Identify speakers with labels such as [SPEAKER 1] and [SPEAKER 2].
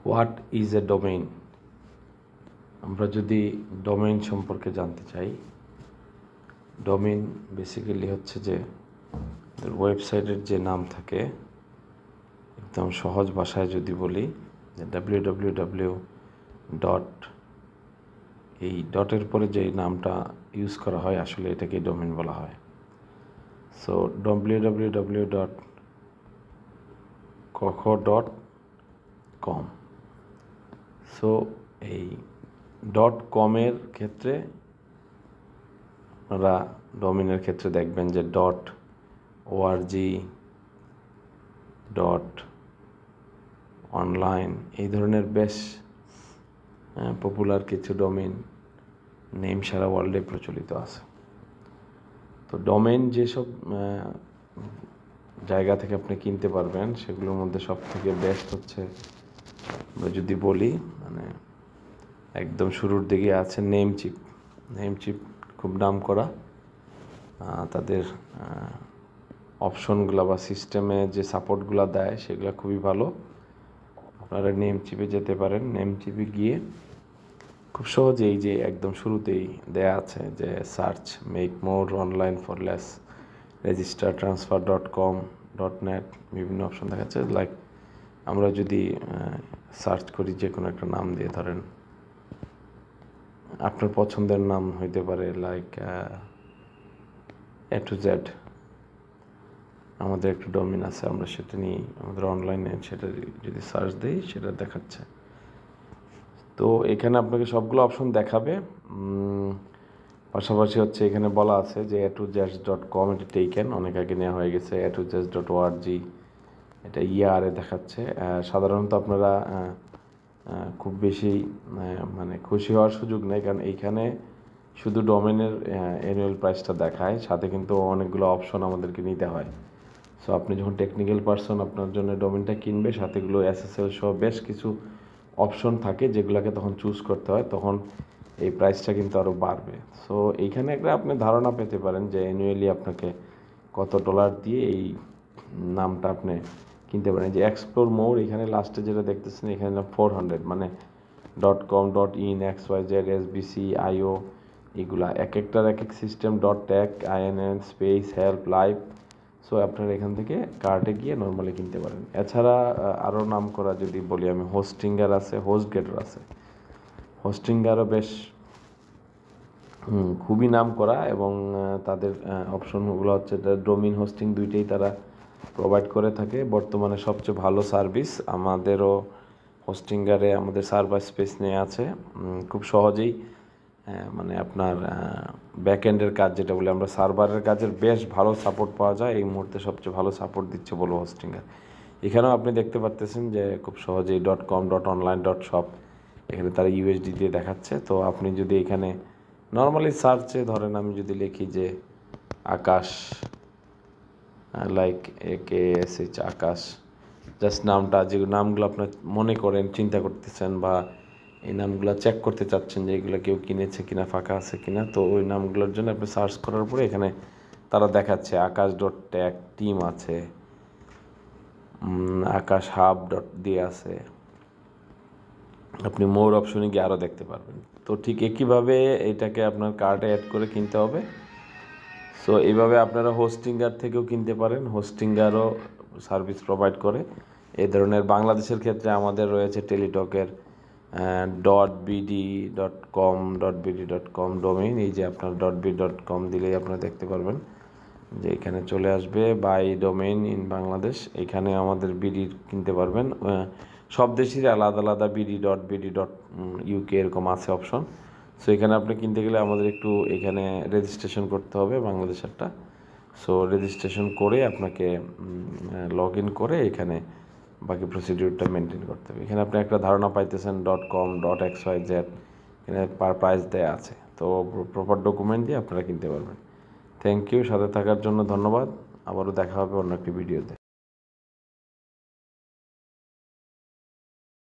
[SPEAKER 1] What is a domain? আমরা যদি domain সম্পর্কে জানতে চাই, ডোমেইন বেসিক্যালি হচ্ছে যে ওয়েবসাইটের যে নাম থাকে, একদম সহজ ভাষায় যদি বলি যে www ডট, এই ডটের পরে যে নামটা ইউজ করা হয় আসলে এটাকে ডোমেইন বলা হয়। So www dot com. So এই .com-এর ক্ষেত্রে আপনারা ডোমেইনের ক্ষেত্রে দেখবেন যে .org, .online এই ধরনের বেশ পপুলার কিছু ডোমেইন নেম সারা ওয়ার্ল্ডে প্রচলিত আছে। তো ডোমেইন যেসব জায়গা থেকে আপনি কিনতে পারবেন সেগুলোর মধ্যে সব থেকে বেস্ট হচ্ছে, আমরা যদি বলি মানে একদম শুরুর দিকে আছে নেমচিপ খুব নাম করা। তাদের অপশনগুলো বা সিস্টেমে যে সাপোর্টগুলো দেয় সেগুলো খুবই ভালো। আপনারা নেমচিপে যেতে পারেন। নেমচিপে গিয়ে খুব সহজেই যে একদম শুরুতেই দেয়া আছে যে search make more online for less, register transfer .com.net বিভিন্ন অপশন দেখাচ্ছে। লাইক আমরা যদি সার্চ করি যে কোনো একটা নাম দিয়ে, ধরেন আপনার পছন্দের নাম হইতে পারে লাইক A to Z, আমাদের একটা ডোমেইন আছে, আমরা সেটা নিয়ে আমাদের অনলাইনে সেটা যদি সার্চ দিই সেটা দেখাচ্ছে। তো এখানে আপনাকে সবগুলো অপশন দেখাবে। পাশাপাশি হচ্ছে এখানে বলা আছে যে a2z.com এটা টেকেন, অনেক আগে নেওয়া হয়ে গেছে। a2z.org এটা ইয়ারে দেখাচ্ছে। সাধারণত আপনারা খুব বেশি মানে খুশি হওয়ার সুযোগ নেই, কারণ এইখানে শুধু ডোমেনের অ্যানুয়াল প্রাইসটা দেখায়, সাথে কিন্তু অনেকগুলো অপশন আমাদেরকে নিতে হয়। সো আপনি যখন টেকনিক্যাল পারসন আপনার জন্য ডোমেনটা কিনবে, সাথে এগুলো SSL সহ বেশ কিছু অপশন থাকে যেগুলোকে তখন চুজ করতে হয়, তখন এই প্রাইসটা কিন্তু আরও বাড়বে। সো এইখানে একটা আপনি ধারণা পেতে পারেন যে অ্যানুয়ালি আপনাকে কত ডলার দিয়ে এই নামটা আপনি কিনতে পারেন। যে এক্সপ্লোর মোর এখানে লাস্টে যেটা দেখতেছেন এখানে 400 মানে .com, .in, XYZ, SBC, IO এগুলা এক একটার এক এক system, .tech, INN, space, help, live. So আপনারা এখান থেকে কার্টে গিয়ে নর্মালি কিনতে পারেন। এছাড়া আরও নাম করা যদি বলি আমি, হোস্টিঙ্গার আছে, হোস্টগেটর আছে। হোস্টিঙ্গারও বেশ খুবই নাম করা, এবং তাদের অপশনগুলো হচ্ছে ডোমেইন হোস্টিং দুইটাই তারা প্রোভাইড করে থাকে। বর্তমানে সবচেয়ে ভালো সার্ভিস আমাদেরও হোস্টিঙ্গারে আমাদের সার্ভার স্পেস নিয়ে আছে। খুব সহজেই মানে আপনার ব্যাকএন্ডের কাজ যেটা বলি আমরা, সার্ভারের কাজের বেশ ভালো সাপোর্ট পাওয়া যায়। এই মুহূর্তে সবচেয়ে ভালো সাপোর্ট দিচ্ছে বলবো হোস্টিঙ্গার। এখানেও আপনি দেখতে পাচ্ছেন যে খুব সহজেই .com, .online, .shop এখানে তারা USD দিয়ে দেখাচ্ছে। তো আপনি যদি এখানে নর্মালি সার্চে ধরেন আমি যদি লিখি যে আকাশ, লাইক AKSH আকাশ, জাস্ট নামটা, যে নামগুলো আপনার মনে করেন চিন্তা করতেছেন বা এই নামগুলো চেক করতে চাচ্ছেন যে এগুলো কেউ কিনেছে কিনা, ফাঁকা আছে কিনা, তো ওই নামগুলোর জন্য আপনি সার্চ করার পরে এখানে তারা দেখাচ্ছে আকাশ .tech টিম আছে, আকাশ হাব দিয়ে আছে। আপনি মোর অপশনে গিয়ে আরও দেখতে পারবেন। তো ঠিক একইভাবে এটাকে আপনার কার্টে অ্যাড করে কিনতে হবে। সো এইভাবে আপনারা হোস্টিঙ্গার থেকেও কিনতে পারেন। হোস্টিঙ্গারও সার্ভিস প্রোভাইড করে এই ধরনের। বাংলাদেশের ক্ষেত্রে আমাদের রয়েছে টেলিটকের .bd.com ডোমেইন। এই যে আপনার .bd.com দিলেই আপনারা দেখতে পারবেন যে এখানে চলে আসবে বাই ডোমেইন ইন বাংলাদেশ। এখানে আমাদের বিডি কিনতে পারবেন। সব দেশেরই আলাদা আলাদা bd.bd.uk এরকম আছে অপশন। সো এখানে আপনি কিনতে গেলে আমাদের একটু এখানে রেজিস্ট্রেশন করতে হবে বাংলাদেশেরটা। সো রেজিস্ট্রেশন করে আপনাকে লগ ইন করে এখানে বাকি প্রসিডিউরটা মেনটেন করতে হবে। এখানে আপনি একটা ধারণা পাইতেছেন .com, .xyz এখানে পার প্রাইস দেয়া আছে। তো প্রপার ডকুমেন্ট দিয়ে আপনারা কিনতে পারবেন। থ্যাংক ইউ, সাথে থাকার জন্য ধন্যবাদ। আবারও দেখা হবে অন্য একটি ভিডিওতে।